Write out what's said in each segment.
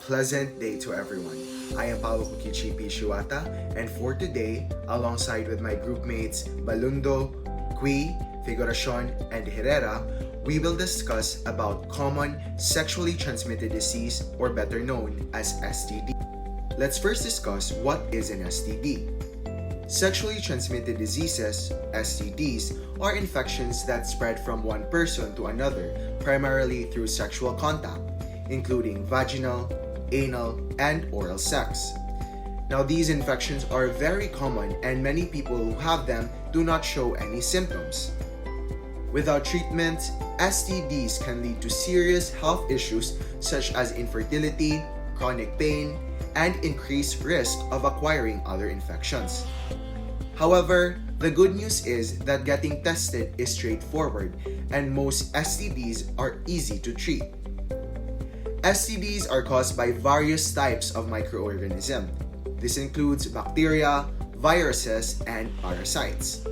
pleasant day to everyone. I am Paolo Kukichipi Shuata, and for today, alongside with my group mates Balundo, Cui, Figuracion, and Herrera, we will discuss about common sexually transmitted disease, or better known as STD. Let's first discuss what is an STD. Sexually transmitted diseases, STDs, are infections that spread from one person to another, primarily through sexual contact, including vaginal, anal, and oral sex. Now, these infections are very common, and many people who have them do not show any symptoms. Without treatment, STDs can lead to serious health issues such as infertility, chronic pain, and increased risk of acquiring other infections. However, the good news is that getting tested is straightforward, and most STDs are easy to treat. STDs are caused by various types of microorganisms. This includes bacteria, viruses, and parasites.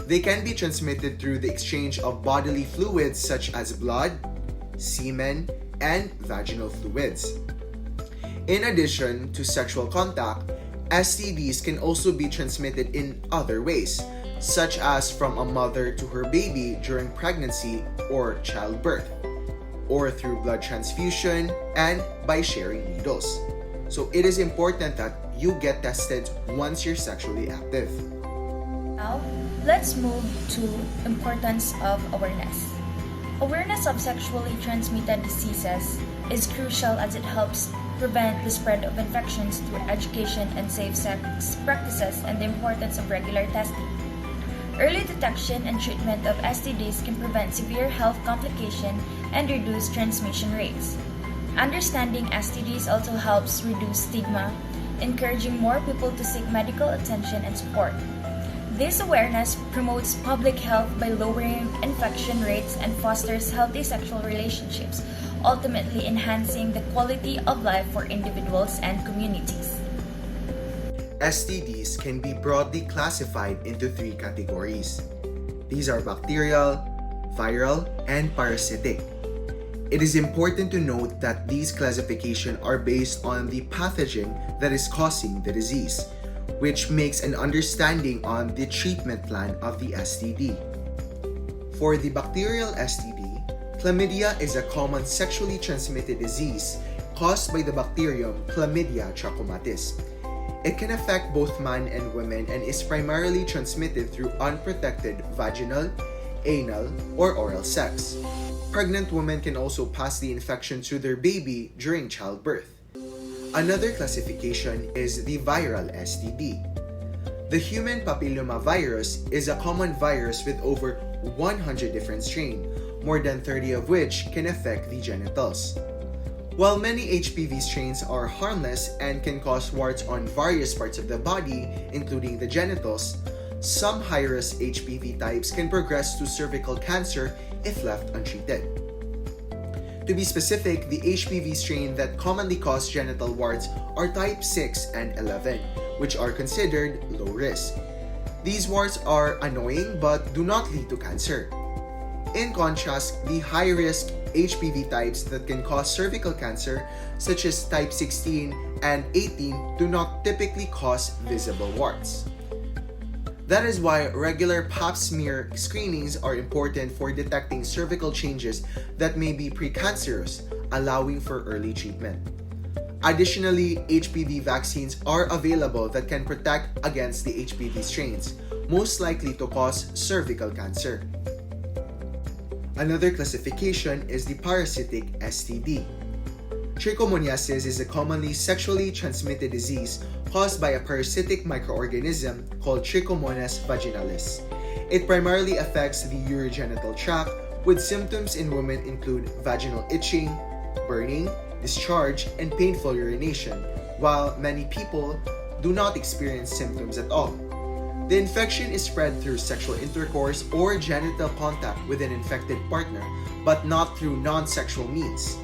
They can be transmitted through the exchange of bodily fluids such as blood, semen, and vaginal fluids. In addition to sexual contact, STDs can also be transmitted in other ways, such as from a mother to her baby during pregnancy or childbirth, or through blood transfusion and by sharing needles. So it is important that you get tested once you're sexually active. Now, let's move to importance of awareness. Awareness of sexually transmitted diseases is crucial as it helps prevent the spread of infections through education and safe sex practices and the importance of regular testing. Early detection and treatment of STDs can prevent severe health complications and reduce transmission rates. Understanding STDs also helps reduce stigma, encouraging more people to seek medical attention and support. This awareness promotes public health by lowering infection rates and fosters healthy sexual relationships, ultimately enhancing the quality of life for individuals and communities. STDs can be broadly classified into three categories. These are bacterial, viral, and parasitic. It is important to note that these classifications are based on the pathogen that is causing the disease, which makes an understanding on the treatment plan of the STD. For the bacterial STD, chlamydia is a common sexually transmitted disease caused by the bacterium Chlamydia trachomatis. It can affect both men and women and is primarily transmitted through unprotected vaginal, anal, or oral sex. Pregnant women can also pass the infection to their baby during childbirth. Another classification is the viral STD. The human papillomavirus is a common virus with over 100 different strains, more than 30 of which can affect the genitals. While many HPV strains are harmless and can cause warts on various parts of the body, including the genitals, some high-risk HPV types can progress to cervical cancer if left untreated. To be specific, the HPV strain that commonly cause genital warts are type 6 and 11, which are considered low risk. These warts are annoying but do not lead to cancer. In contrast, the high-risk HPV types that can cause cervical cancer, such as type 16 and 18, do not typically cause visible warts. That is why regular pap smear screenings are important for detecting cervical changes that may be precancerous, allowing for early treatment. Additionally, HPV vaccines are available that can protect against the HPV strains, most likely to cause cervical cancer. Another classification is the parasitic STD. Trichomoniasis is a commonly sexually transmitted disease caused by a parasitic microorganism called Trichomonas vaginalis. It primarily affects the urogenital tract, with symptoms in women include vaginal itching, burning, discharge, and painful urination, while many people do not experience symptoms at all. The infection is spread through sexual intercourse or genital contact with an infected partner, but not through non-sexual means.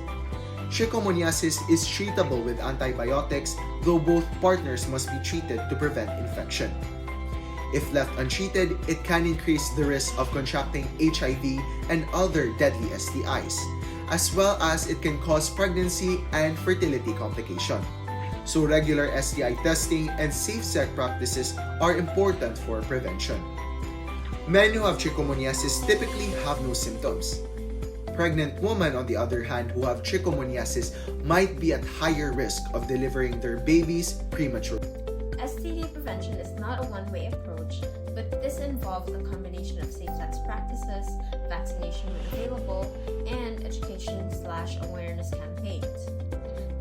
Trichomoniasis is treatable with antibiotics, though both partners must be treated to prevent infection. If left untreated, it can increase the risk of contracting HIV and other deadly STIs, as well as it can cause pregnancy and fertility complication. So regular STI testing and safe sex practices are important for prevention. Men who have trichomoniasis typically have no symptoms. Pregnant women, on the other hand, who have trichomoniasis might be at higher risk of delivering their babies prematurely. STD prevention is not a one-way approach, but this involves a combination of safe-sex practices, vaccination when available, and education/awareness campaigns.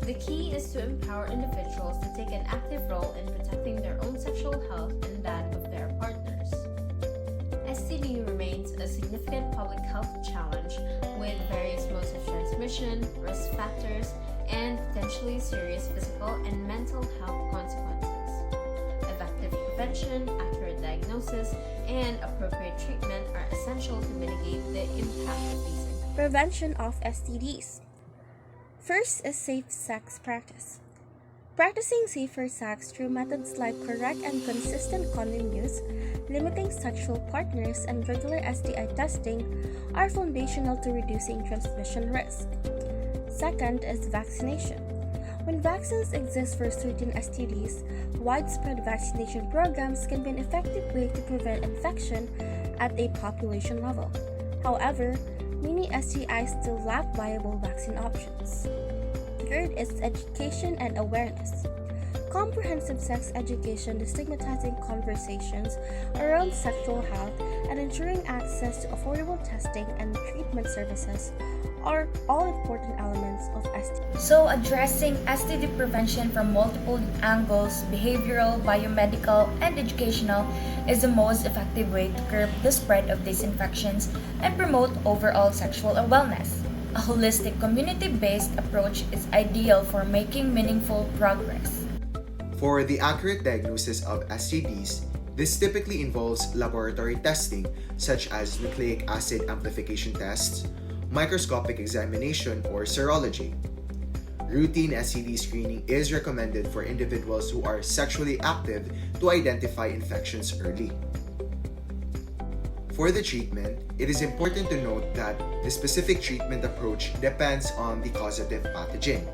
The key is to empower individuals to take an active role in protecting their own sexual health and that of their partners. STD remains a significant public health challenge with various modes of transmission, risk factors, and potentially serious physical and mental health consequences. Effective prevention, accurate diagnosis, and appropriate treatment are essential to mitigate the impact of these. Prevention of STDs. First is safe sex practice. Practicing safer sex through methods like correct and consistent condom use, limiting sexual partners, and regular STI testing are foundational to reducing transmission risk. Second is vaccination. When vaccines exist for certain STDs, widespread vaccination programs can be an effective way to prevent infection at a population level. However, many STIs still lack viable vaccine options. Third is education and awareness. Comprehensive sex education, destigmatizing conversations around sexual health, and ensuring access to affordable testing and treatment services are all important elements of STD. So, addressing STD prevention from multiple angles, behavioral, biomedical, and educational, is the most effective way to curb the spread of these infections and promote overall sexual wellness. A holistic, community-based approach is ideal for making meaningful progress. For the accurate diagnosis of STDs, this typically involves laboratory testing such as nucleic acid amplification tests, microscopic examination, or serology. Routine STD screening is recommended for individuals who are sexually active to identify infections early. For the treatment, it is important to note that the specific treatment approach depends on the causative pathogen.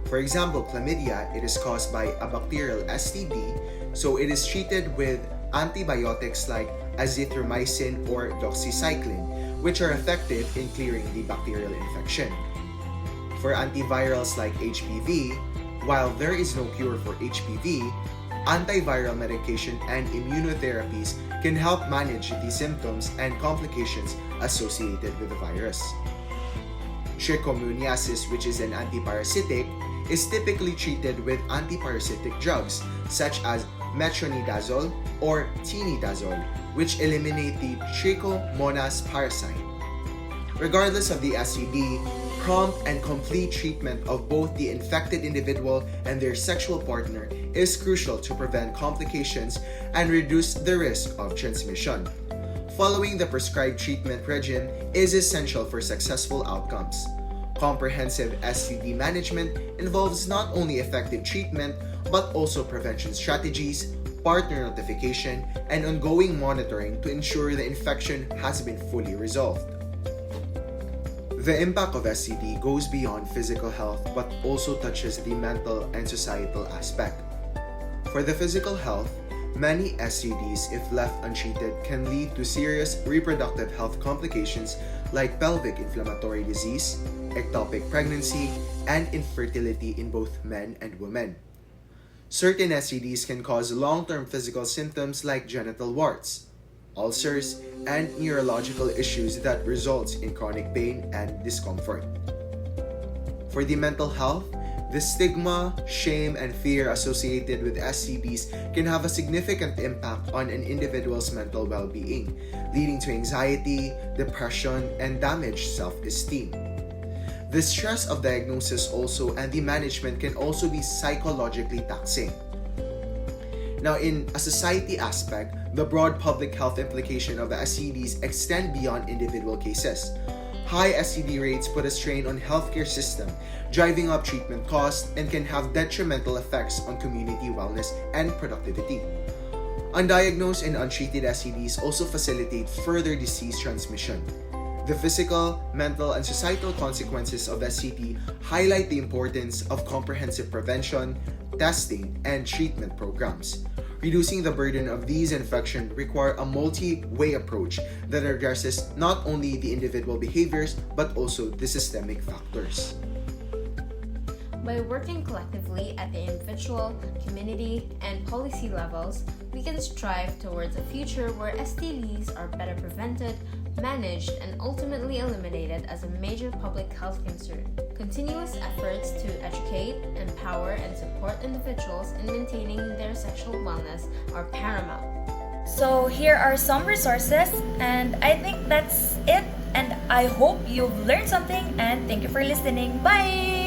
For example, chlamydia, it is caused by a bacterial STD, so it is treated with antibiotics like azithromycin or doxycycline, which are effective in clearing the bacterial infection. For antivirals like HPV, while there is no cure for HPV, antiviral medication and immunotherapies can help manage the symptoms and complications associated with the virus. Trichomoniasis, which is an antiparasitic, is typically treated with antiparasitic drugs such as metronidazole or tinidazole, which eliminate the Trichomonas parasite. Regardless of the STD, prompt and complete treatment of both the infected individual and their sexual partner is crucial to prevent complications and reduce the risk of transmission. Following the prescribed treatment regimen is essential for successful outcomes. Comprehensive STD management involves not only effective treatment but also prevention strategies, partner notification, and ongoing monitoring to ensure the infection has been fully resolved. The impact of STD goes beyond physical health but also touches the mental and societal aspect. For the physical health, many STDs, if left untreated, can lead to serious reproductive health complications like pelvic inflammatory disease, ectopic pregnancy, and infertility in both men and women. Certain STDs can cause long-term physical symptoms like genital warts, ulcers, and neurological issues that result in chronic pain and discomfort. For the mental health, the stigma, shame, and fear associated with STDs can have a significant impact on an individual's mental well-being, leading to anxiety, depression, and damaged self-esteem. The stress of diagnosis also and the management can also be psychologically taxing. Now, in a society aspect, the broad public health implication of the STDs extend beyond individual cases. High STD rates put a strain on healthcare system, driving up treatment costs, and can have detrimental effects on community wellness and productivity. Undiagnosed and untreated STDs also facilitate further disease transmission. The physical, mental, and societal consequences of SCT highlight the importance of comprehensive prevention, testing, and treatment programs. Reducing the burden of these infections require a multi-way approach that addresses not only the individual behaviors but also the systemic factors. By working collectively at the individual, community, and policy levels, we can strive towards a future where STDs are better prevented, managed, and ultimately eliminated as a major public health concern. Continuous efforts to educate, empower, and support individuals in maintaining their sexual wellness are paramount. So here are some resources, and I think that's it. And I hope you've learned something, and thank you for listening. Bye!